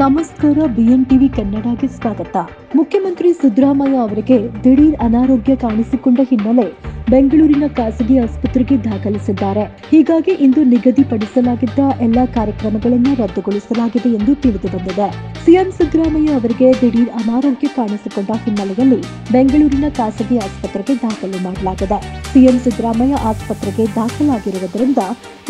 ನಮಸ್ಕಾರ. B N TV ಕನ್ನಡಗೆ ಸ್ವಾಗತ. ಮುಖ್ಯಮಂತ್ರಿ ಸಿದ್ದರಾಮಯ್ಯ ಅವರಿಗೆ ದಿಢೀರ್ ಅನಾರೋಗ್ಯ ಕಾಣಿಸಿಕೊಂಡ ಹಿನ್ನೆಲೆ ಬೆಂಗಳೂರಿನ ಖಾಸಗಿ ಆಸ್ಪತ್ರೆಗೆ ದಾಖಲಿಸಿದ್ದಾರೆ. ಹೀಗಾಗಿ ಇಂದು ನಿಗದಿಪಡಿಸಲಾಗಿದ್ದ ಎಲ್ಲಾ ಕಾರ್ಯಕ್ರಮಗಳನ್ನು ರದ್ದುಗೊಳಿಸಲಾಗಿದೆ ಎಂದು ತಿಳಿದು ಬಂದಿದೆ. ಸಿಎಂ ಸಿದ್ದರಾಮಯ್ಯ ಅವರಿಗೆ ದಿಢೀರ್ ಅನಾರೋಗ್ಯ ಕಾಣಿಸಿಕೊಂಡ ಹಿನ್ನೆಲೆಯಲ್ಲಿ ಬೆಂಗಳೂರಿನ ಖಾಸಗಿ ಆಸ್ಪತ್ರೆಗೆ ದಾಖಲು ಮಾಡಲಾಗಿದೆ. ಸಿಎಂ ಸಿದ್ದರಾಮಯ್ಯ ಆಸ್ಪತ್ರೆಗೆ ದಾಖಲಾಗಿರುವುದರಿಂದ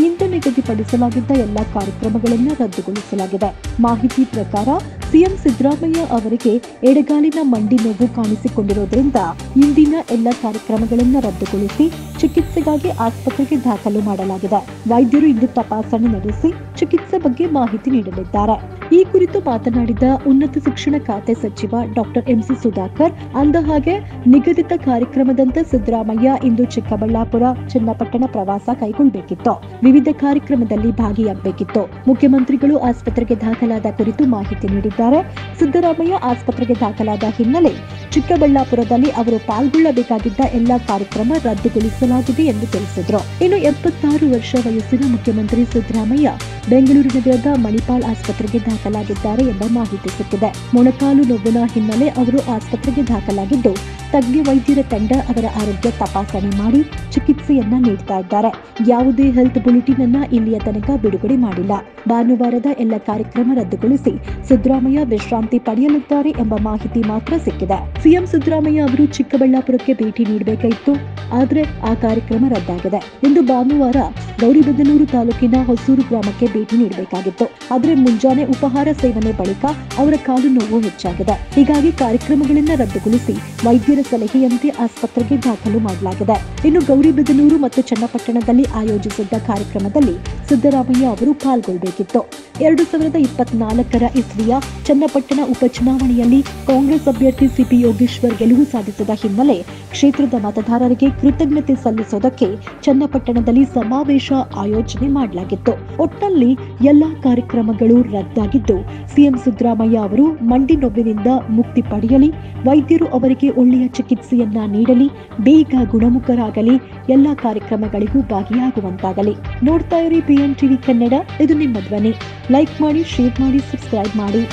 ಇಂದು ನಿಗದಿಪಡಿಸಲಾಗಿದ್ದ ಎಲ್ಲಾ ಕಾರ್ಯಕ್ರಮಗಳನ್ನು ರದ್ದುಗೊಳಿಸಲಾಗಿದೆ. ಮಾಹಿತಿ ಪ್ರಕಾರ ಸಿಎಂ ಸಿದ್ದರಾಮಯ್ಯ ಅವರಿಗೆ ಎಡಗಾಲಿನ ಮಂಡಿ ನೋವು ಕಾಣಿಸಿಕೊಂಡಿರುವುದರಿಂದ ಇಂದಿನ ಎಲ್ಲ ಕಾರ್ಯಕ್ರಮಗಳನ್ನು ರದ್ದುಗೊಳಿಸಿ ಚಿಕಿತ್ಸೆಗಾಗಿ ಆಸ್ಪತ್ರೆಗೆ ದಾಖಲು ಮಾಡಲಾಗಿದೆ. ವೈದ್ಯರು ಇಂದು ತಪಾಸಣೆ ನಡೆಸಿ ಚಿಕಿತ್ಸೆ ಬಗ್ಗೆ ಮಾಹಿತಿ ನೀಡಲಿದ್ದಾರೆ. ಈ ಕುರಿತು ಮಾತನಾಡಿದ ಉನ್ನತ ಶಿಕ್ಷಣ ಖಾತೆ ಸಚಿವ ಡಾಕ್ಟರ್ ಎಂಸಿ ಸುಧಾಕರ್, ಅಂದಹಾಗೆ ನಿಗದಿತ ಕಾರ್ಯಕ್ರಮದಂತೆ ಸಿದ್ದರಾಮಯ್ಯ ಇಂದು ಚಿಕ್ಕಬಳ್ಳಾಪುರ, ಚನ್ನಪಟ್ಟಣ ಪ್ರವಾಸ ಕೈಗೊಳ್ಳಬೇಕಿತ್ತು. ವಿವಿಧ ಕಾರ್ಯಕ್ರಮದಲ್ಲಿ ಭಾಗಿಯಾಗಬೇಕಿತ್ತು. ಮುಖ್ಯಮಂತ್ರಿಗಳು ಆಸ್ಪತ್ರೆಗೆ ದಾಖಲಾದ ಕುರಿತು ಮಾಹಿತಿ ನೀಡಿದ್ದಾರೆ. ಸಿದ್ದರಾಮಯ್ಯ ಆಸ್ಪತ್ರೆಗೆ ದಾಖಲಾದ ಹಿನ್ನೆಲೆ ಚಿಕ್ಕಬಳ್ಳಾಪುರದಲ್ಲಿ ಅವರು ಪಾಲ್ಗೊಳ್ಳಬೇಕಾಗಿದ್ದ ಎಲ್ಲಾ ಕಾರ್ಯಕ್ರಮ ರದ್ದುಗೊಳಿಸಲಾಗಿದೆ ಎಂದು ತಿಳಿಸಿದರು. ಇನ್ನು 76 ವರ್ಷ ವಯಸ್ಸಿನ ಮುಖ್ಯಮಂತ್ರಿ ಸಿದ್ದರಾಮಯ್ಯ ಬೆಂಗಳೂರು ನಗರದ ಮಣಿಪಾಲ್ ಆಸ್ಪತ್ರೆಗೆ ದಾಖಲಾಗಿದ್ದಾರೆ ಎಂಬ ಮಾಹಿತಿ ಸಿಕ್ಕಿದೆ. ಮೊಣಕಾಲು ನೋವಿನ ಹಿನ್ನೆಲೆ ಅವರು ಆಸ್ಪತ್ರೆಗೆ ದಾಖಲಾಗಿದ್ದು, ತಜ್ಞ ವೈದ್ಯರ ತಂಡ ಅವರ ಆರೋಗ್ಯ ತಪಾಸಣೆ ಮಾಡಿ ಚಿಕಿತ್ಸೆಯನ್ನ ನೀಡ್ತಾ ಇದ್ದಾರೆ. ಯಾವುದೇ ಹೆಲ್ತ್ ಬುಲೆಟಿನ್ ಅನ್ನ ಇಲ್ಲಿಯ ತನಕ ಬಿಡುಗಡೆ ಮಾಡಿಲ್ಲ. ಭಾನುವಾರದ ಎಲ್ಲ ಕಾರ್ಯಕ್ರಮ ರದ್ದುಗೊಳಿಸಿ ಸಿದ್ದರಾಮಯ್ಯ ವಿಶ್ರಾಂತಿ ಪಡೆಯಲಿದ್ದಾರೆ ಎಂಬ ಮಾಹಿತಿ ಮಾತ್ರ ಸಿಕ್ಕಿದೆ. ಸಿಎಂ ಸಿದ್ದರಾಮಯ್ಯ ಅವರು ಚಿಕ್ಕಬಳ್ಳಾಪುರಕ್ಕೆ ಭೇಟಿ ನೀಡಬೇಕಾಯಿತು, ಆದರೆ ಆ ಕಾರ್ಯಕ್ರಮ ರದ್ದಾಗಿದೆ. ಇಂದು ಭಾನುವಾರ ಗೌರಿಬಿದನೂರು ತಾಲೂಕಿನ ಹೊಸೂರು ಗ್ರಾಮಕ್ಕೆ ಭೇಟಿ ನೀಡಬೇಕಾಗಿತ್ತು. ಆದರೆ ಮುಂಜಾನೆ ಉಪಹಾರ ಸೇವನೆ ಬಳಿಕ ಅವರ ಕಾಲು ನೋವು ಹೆಚ್ಚಾಗಿದೆ. ಹೀಗಾಗಿ ಕಾರ್ಯಕ್ರಮಗಳನ್ನು ರದ್ದುಗೊಳಿಸಿ ವೈದ್ಯರ ಸಲಹೆಯಂತೆ ಆಸ್ಪತ್ರೆಗೆ ದಾಖಲು ಮಾಡಲಾಗಿದೆ. ಇನ್ನು ಗೌರಿಬಿದನೂರು ಮತ್ತು ಚನ್ನಪಟ್ಟಣದಲ್ಲಿ ಆಯೋಜಿಸಿದ್ದ ಕಾರ್ಯಕ್ರಮದಲ್ಲಿ ಸಿದ್ದರಾಮಯ್ಯ ಅವರು ಪಾಲ್ಗೊಳ್ಳಬೇಕಿತ್ತು. 2024 ಇಸ್ವಿಯ ಚನ್ನಪಟ್ಟಣ ಉಪಚುನಾವಣೆಯಲ್ಲಿ ಕಾಂಗ್ರೆಸ್ ಅಭ್ಯರ್ಥಿ ಸಿಪಿ ಯೋಗೇಶ್ವರ್ ಗೆಲುವು ಸಾಧಿಸಿದ ಹಿನ್ನೆಲೆ ಕ್ಷೇತ್ರದ ಮತದಾರರಿಗೆ ಕೃತಜ್ಞತೆ ಸಲ್ಲಿಸೋದಕ್ಕೆ ಚನ್ನಪಟ್ಟಣದಲ್ಲಿ ಸಮಾವೇಶ ಆಯೋಜನೆ ಮಾಡಲಾಗಿತ್ತು. ಒಟ್ಟಿನಲ್ಲಿ ಎಲ್ಲಾ ಕಾರ್ಯಕ್ರಮಗಳು ರದ್ದಾಗಿದ್ದು, ಸಿಎಂ ಸಿದ್ದರಾಮಯ್ಯ ಅವರು ಮಂಡಿ ನೋವಿನಿಂದ ಮುಕ್ತಿ ಪಡೆಯಲಿ, ವೈದ್ಯರು ಅವರಿಗೆ ಒಳ್ಳೆಯ ಚಿಕಿತ್ಸೆಯನ್ನ ನೀಡಲಿ, ಬೇಗ ಗುಣಮುಖರಾಗಲಿ, ಎಲ್ಲಾ ಕಾರ್ಯಕ್ರಮಗಳಿಗೂ ಭಾಗಿಯಾಗುವಂತಾಗಲಿ. ನೋಡ್ತಾ ಇರಿ ಬಿಎನ್ ಟಿವಿ ಕನ್ನಡ, ಇದು ನಿಮ್ಮ ಧ್ವನಿ. ಲೈಕ್ ಮಾಡಿ, ಶೇರ್ ಮಾಡಿ, ಸಬ್ಸ್ಕ್ರೈಬ್ ಮಾಡಿ.